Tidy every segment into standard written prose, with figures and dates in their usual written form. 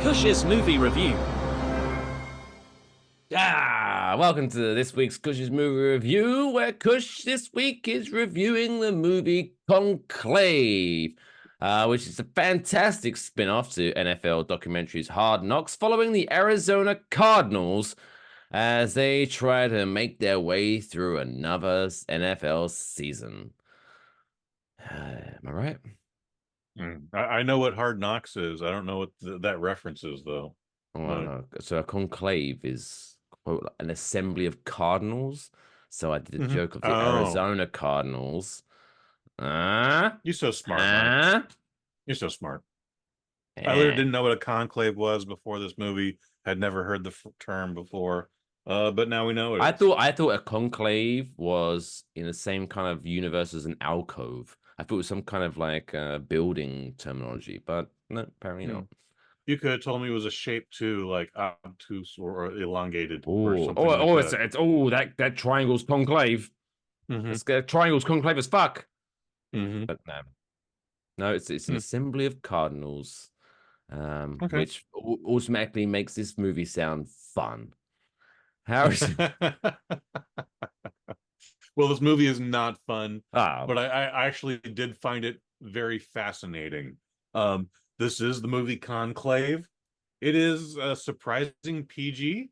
Kush's movie review. Welcome to this week's Kush's movie review, where Kush this week is reviewing the movie Conclave, which is a fantastic spin-off to NFL documentaries Hard Knocks, following the Arizona Cardinals as they try to make their way through another NFL season. Am I right? I know what Hard Knocks is. I don't know what that reference is, though. Oh, no. So a conclave is, quote, an assembly of cardinals. So I did a joke of the Oh, Arizona Cardinals. Ah, you're so smart, Mike. You're so smart. I literally eh. didn't know what a conclave was before this movie. Had never heard the term before, but now we know I it is. thought I thought a conclave was in the same kind of universe as an alcove. I thought it was some kind of like building terminology, but no, apparently Hmm. not. You could have told me it was a shape too, like obtuse or elongated or Oh, something like that. it's that triangle's conclave. Mm-hmm. It's triangle's conclave as fuck. Mm-hmm. But no, it's an assembly of cardinals, Okay. which automatically makes this movie sound fun. How is it? Well, this movie is not fun, Ah, but I actually did find it very fascinating. This is the movie Conclave. It is a surprising PG,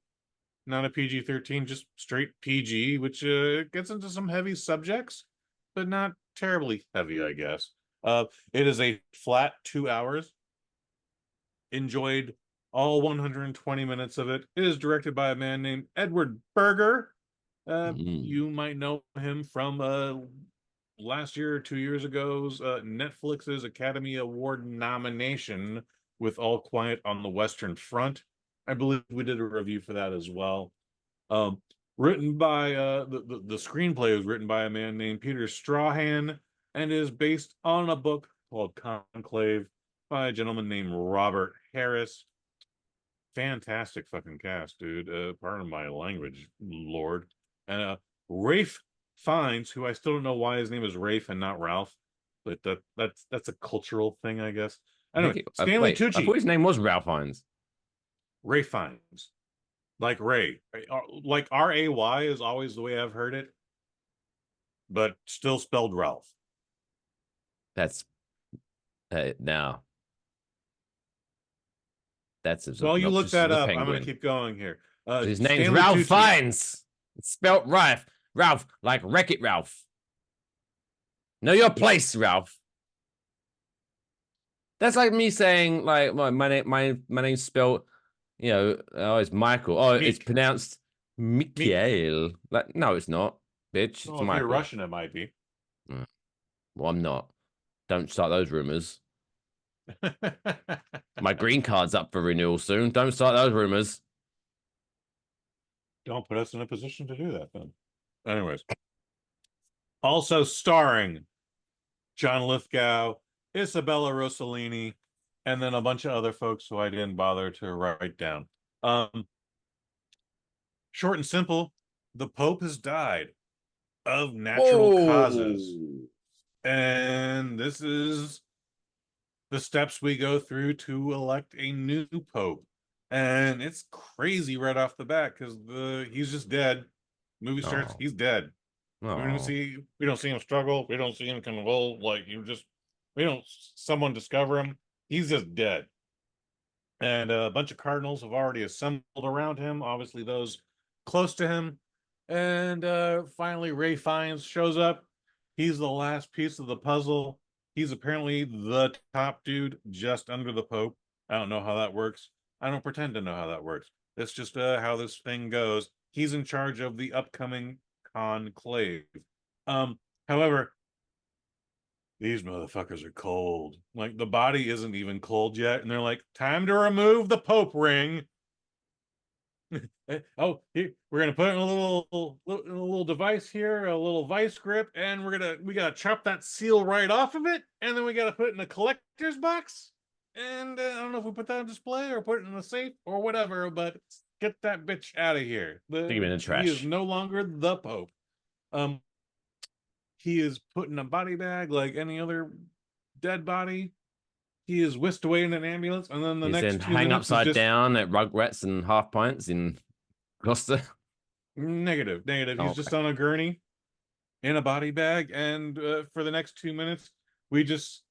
not a PG-13, just straight PG, which gets into some heavy subjects, but not terribly heavy, I guess. It is a flat 2 hours. Enjoyed all 120 minutes of it. It is directed by a man named Edward Berger. mm. You might know him from last year or 2 years ago's Netflix's Academy Award nomination with All Quiet on the Western Front. I believe we did a review for that as well. Written by the screenplay was written by a man named Peter Strahan and is based on a book called Conclave by a gentleman named Robert Harris. Fantastic fucking cast, dude. Pardon my language, Lord. And Rafe Fiennes, who I still don't know why his name is Rafe and not Ralph, but that's a cultural thing, I guess. Anyway, Stanley Wait, I thought Tucci, his name was Ralph Fiennes. Rafe Fiennes, like Ray, like Ray is always the way I've heard it, but still spelled Ralph. That's now that's as Well, you look obnoxious as that the up. I'm going to penguin. keep going here. His name's Stanley Ralph Tucci. Fiennes. It's spelt Ralph. Ralph, like Wreck-It Ralph. Know your place, Ralph. That's like me saying like my name's spelled, oh, it's Michael. Oh, it's Meek. pronounced Meek. Mikhail. Like, no, it's not, bitch. It's Well, if you're Michael. Russian, it might be. Well, I'm not. Don't start those rumors. My green card's up for renewal soon. Don't start those rumors. Don't put us in a position to do that then. Anyways, also starring John Lithgow, Isabella Rossellini, and then a bunch of other folks who I didn't bother to write down. Short and simple, the Pope has died of natural causes. Whoa. And this is the steps we go through to elect a new Pope. And it's crazy right off the bat because he's just dead. Movie starts, Oh. he's dead. Oh. We don't see him struggle. We don't see him kind of like we don't someone discover him. He's just dead. And a bunch of cardinals have already assembled around him, obviously those close to him. And finally Ray Fiennes shows up. He's the last piece of the puzzle. He's apparently the top dude just under the Pope. I don't know how that works. I don't pretend to know how that works. That's just how this thing goes. He's in charge of the upcoming conclave. However, these motherfuckers are cold. Like the body isn't even cold yet, and they're like, time to remove the Pope ring. Oh, here, we're gonna put in a little device here, a little vice grip, and we gotta chop that seal right off of it, and then we gotta put it in a collector's box. And I don't know if we put that on display or put it in a safe or whatever, but get that bitch out of here. Stick him in the He is trash. no longer the Pope. He is put in a body bag like any other dead body. he is whisked away in an ambulance, and then the He's then next two hang minutes is upside just down at Rugrats and Half Pints in Gloucester. negative, negative. Oh, He's just on a gurney in a body bag, and for the next 2 minutes, we just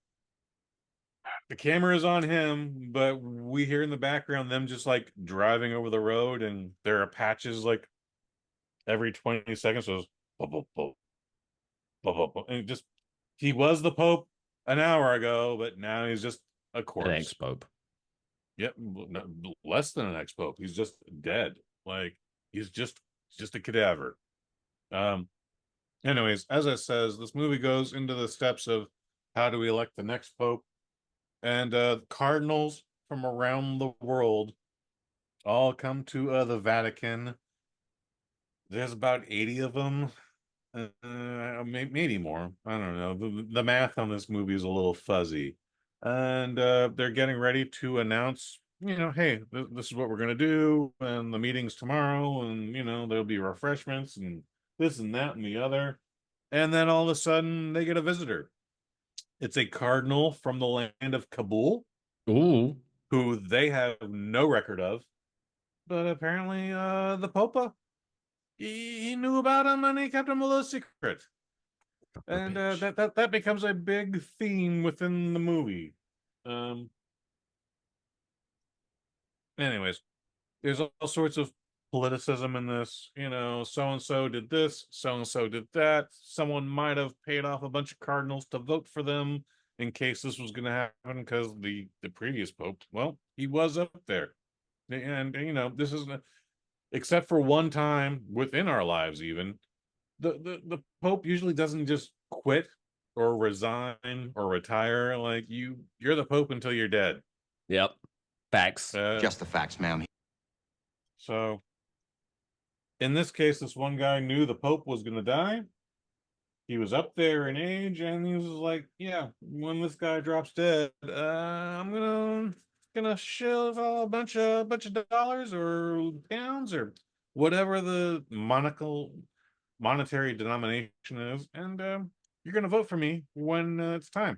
the camera is on him, but we hear in the background them just like driving over the road, and there are patches like every 20 seconds. So and just he was the Pope an hour ago, but now he's just a an corpse. ex-pope. Yep, less than an ex-pope. He's just dead. Like he's just a cadaver. Um. Anyways, as I says, this movie goes into the steps of how do we elect the next pope, and cardinals from around the world all come to the Vatican. There's about 80 of them, maybe more. I don't know. The math on this movie is a little fuzzy, and they're getting ready to announce, hey, this is what we're gonna do, and the meeting's tomorrow, and there'll be refreshments and this and that and the other, and then all of a sudden they get a visitor. It's a cardinal from the land of Kabul, Ooh. who they have no record of, but apparently the Popa he knew about him and he kept him a little secret. And that becomes a big theme within the movie. Um. Anyways, there's all sorts of politicism in this. So and so did this, so and so did that. Someone might have paid off a bunch of cardinals to vote for them in case this was going to happen, because the previous pope, well, he was up there, and this is except for one time within our lives, even the pope usually doesn't just quit or resign or retire. Like you're the pope until you're dead. Yep. Facts. Just the facts, ma'am. So in this case, this one guy knew the pope was going to die. He was up there in age, and he was like, yeah, when this guy drops dead, I'm gonna shove a bunch of dollars or pounds or whatever the monetary denomination is, and you're gonna vote for me when it's time.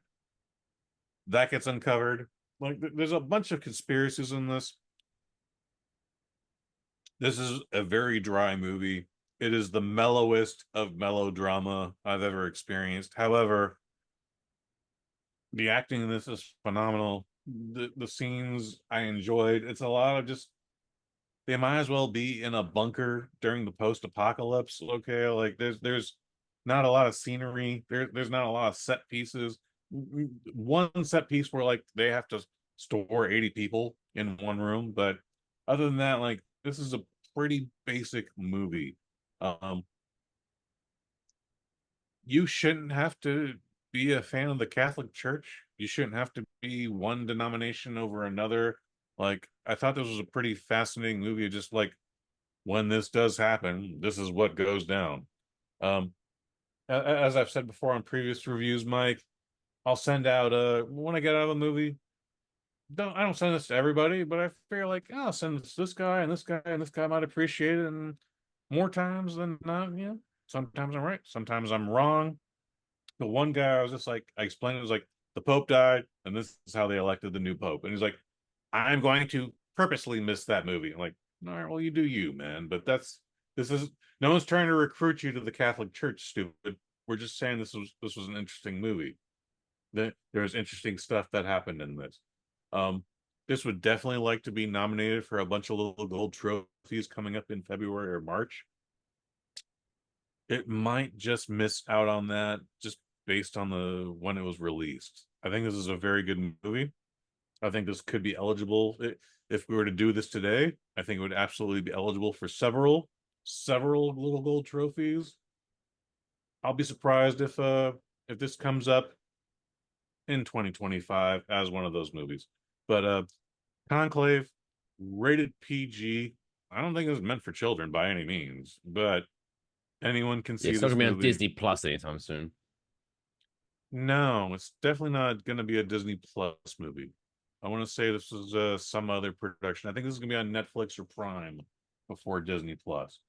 That gets uncovered. Like there's a bunch of conspiracies in this. This is a very dry movie. It is the mellowest of melodrama I've ever experienced. However, the acting in this is phenomenal. The scenes I enjoyed. It's a lot of just they might as well be in a bunker during the post-apocalypse. Okay, like there's not a lot of scenery. There's not a lot of set pieces. One set piece where like they have to store 80 people in one room, but other than that, like this is a pretty basic movie. You shouldn't have to be a fan of the Catholic Church. You shouldn't have to be one denomination over another. Like, I thought this was a pretty fascinating movie. Just like when this does happen, this is what goes down. As I've said before on previous reviews, Mike, I'll send out when I get out of a movie. I don't send this to everybody, but I feel like I'll send this to this guy and this guy and this guy might appreciate it, and more times than not, sometimes I'm right, sometimes I'm wrong. The one guy I was just like, I explained it was like the Pope died, and this is how they elected the new Pope. And he's like, I'm going to purposely miss that movie. I'm like, all right, well, you do you, man. But this is no one's trying to recruit you to the Catholic Church, stupid. We're just saying this was an interesting movie. There's interesting stuff that happened in this. This would definitely like to be nominated for a bunch of little gold trophies coming up in February or March. It might just miss out on that just based on the when it was released. I think this is a very good movie. I think this could be eligible. If we were to do this today, I think it would absolutely be eligible for several little gold trophies. I'll be surprised if this comes up in 2025 as one of those movies. But Conclave, rated PG. I don't think it's meant for children by any means, but anyone can see It's this not gonna be on movie. Disney Plus anytime soon. No, it's definitely not going to be a Disney Plus movie. I want to say this is some other production. I think this is going to be on Netflix or Prime before Disney Plus.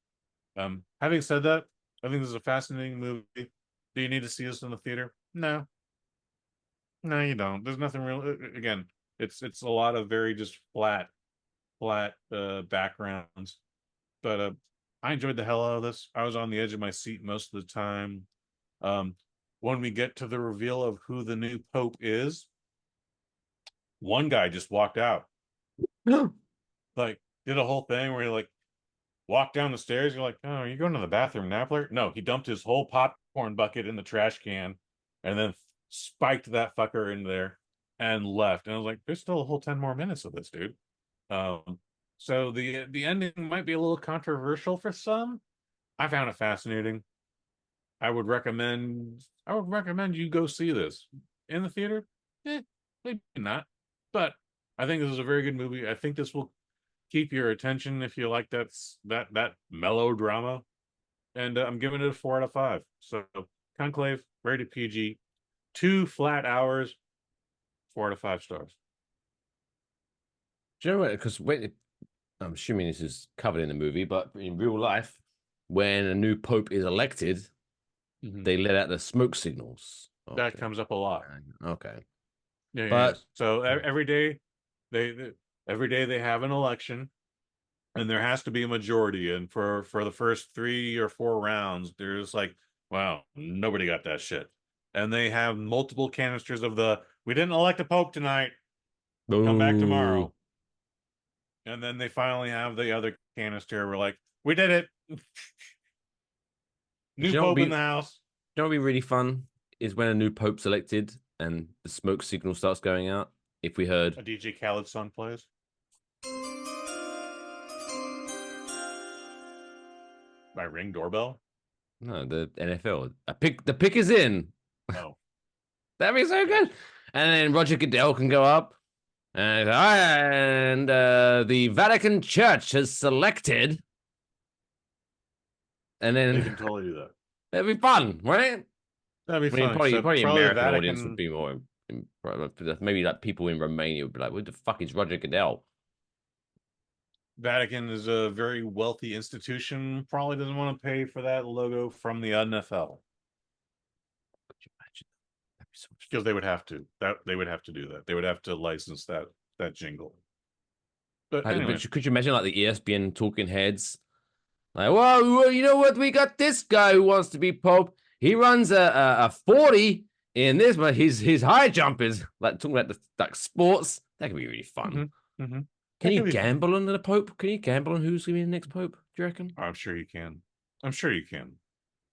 Having said that, I think this is a fascinating movie. Do you need to see this in the theater? No. No, you don't. There's nothing real. Again, it's a lot of very just flat backgrounds. But I enjoyed the hell out of this. I was on the edge of my seat most of the time. When we get to the reveal of who the new pope is, one guy just walked out. Like, did a whole thing where he like walked down the stairs. You're like, oh, are you going to the bathroom, Napler? No, he dumped his whole popcorn bucket in the trash can and then spiked that fucker in there and left. And I was like, there's still a whole 10 more minutes of this, dude. So the ending might be a little controversial for some. I found it fascinating. I would recommend you go see this in the theater. Maybe not, but I think this is a very good movie. I think this will keep your attention if you like that melodrama. And I'm giving it a 4 out of 5. So Conclave, rated PG, 2 flat hours, 4 out of 5 stars. Do you know what? Because I'm assuming this is covered in the movie, but in real life, when a new pope is elected, they let out the smoke signals. Okay. That comes up a lot. Okay. Yeah, but so every day they have an election, and there has to be a majority. And for the first 3 or 4 rounds, there's like, wow, nobody got that shit. And they have multiple canisters of we didn't elect a pope tonight. Come back tomorrow. And then they finally have the other canister. We're like, we did it. New pope in the house. You know what would be really fun is when a new pope's elected and the smoke signal starts going out. If we heard a DJ Khaled song plays. My Ring doorbell? No, the NFL. The pick is in. Oh. That'd be so good. And then Roger Goodell can go up. And the Vatican Church has selected. And then they can totally do that. That'd be fun, right? That'd be fun. Probably American Vatican... audience would be more. Maybe like people in Romania would be like, "What the fuck is Roger Goodell?" Vatican is a very wealthy institution. Probably doesn't want to pay for that logo from the NFL. Could you imagine? That'd be so much fun. Because they would have to. They would have to do that. They would have to license that jingle. But anyway. Could you imagine like the ESPN talking heads? Like, well, you know what? We got this guy who wants to be Pope. He runs a 40 in this, but his high jump is like talking about the sports. That could be really fun. Can you gamble on the Pope? Can you gamble on who's going to be the next Pope? Do you reckon? I'm sure you can. I'm sure you can.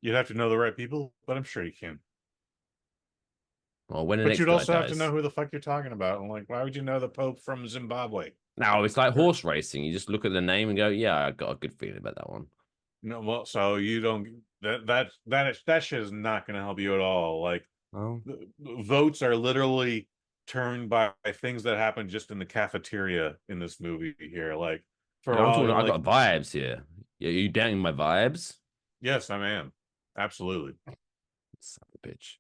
You'd have to know the right people, but I'm sure you can. Well, but you'd also have to know who the fuck you're talking about. I'm like, why would you know the Pope from Zimbabwe? No, it's like horse racing. You just look at the name and go, "Yeah, I got a good feeling about that one." No, well, so you don't. That shit is not going to help you at all. Like, votes are literally turned by things that happen just in the cafeteria in this movie here. Like, I got vibes here. Are you doubting my vibes? Yes, I am. Absolutely. Son of a bitch.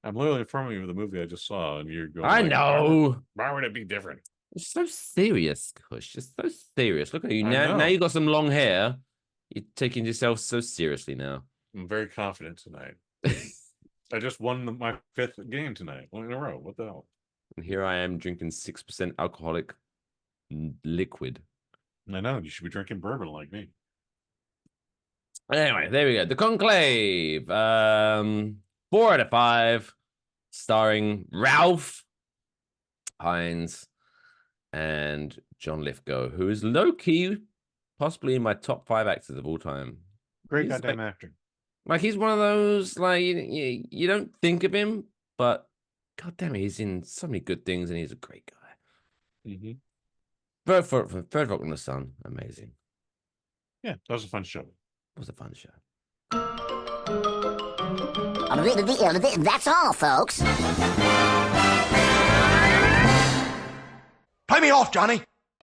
I'm literally informing you of the movie I just saw, and you're going. I know. Why would it be different? It's so serious, Kush. It's so serious. Look at you now. Now you got some long hair. You're taking yourself so seriously now. I'm very confident tonight. I just won my 5th game tonight, 1 in a row. What the hell? And here I am drinking 6% alcoholic liquid. I know. You should be drinking bourbon like me. Anyway, there we go. The Conclave. 4 out of 5. Starring Ralph Fiennes and John Lithgow, who is low-key possibly in my top 5 actors of all time. Great goddamn actor. Like, he's one of those, like, you don't think of him, but goddamn, he's in so many good things, and he's a great guy. Third Rock from the Sun, amazing. Yeah, that was a fun show. It was a fun show. That's all, folks. Pay me off, Johnny.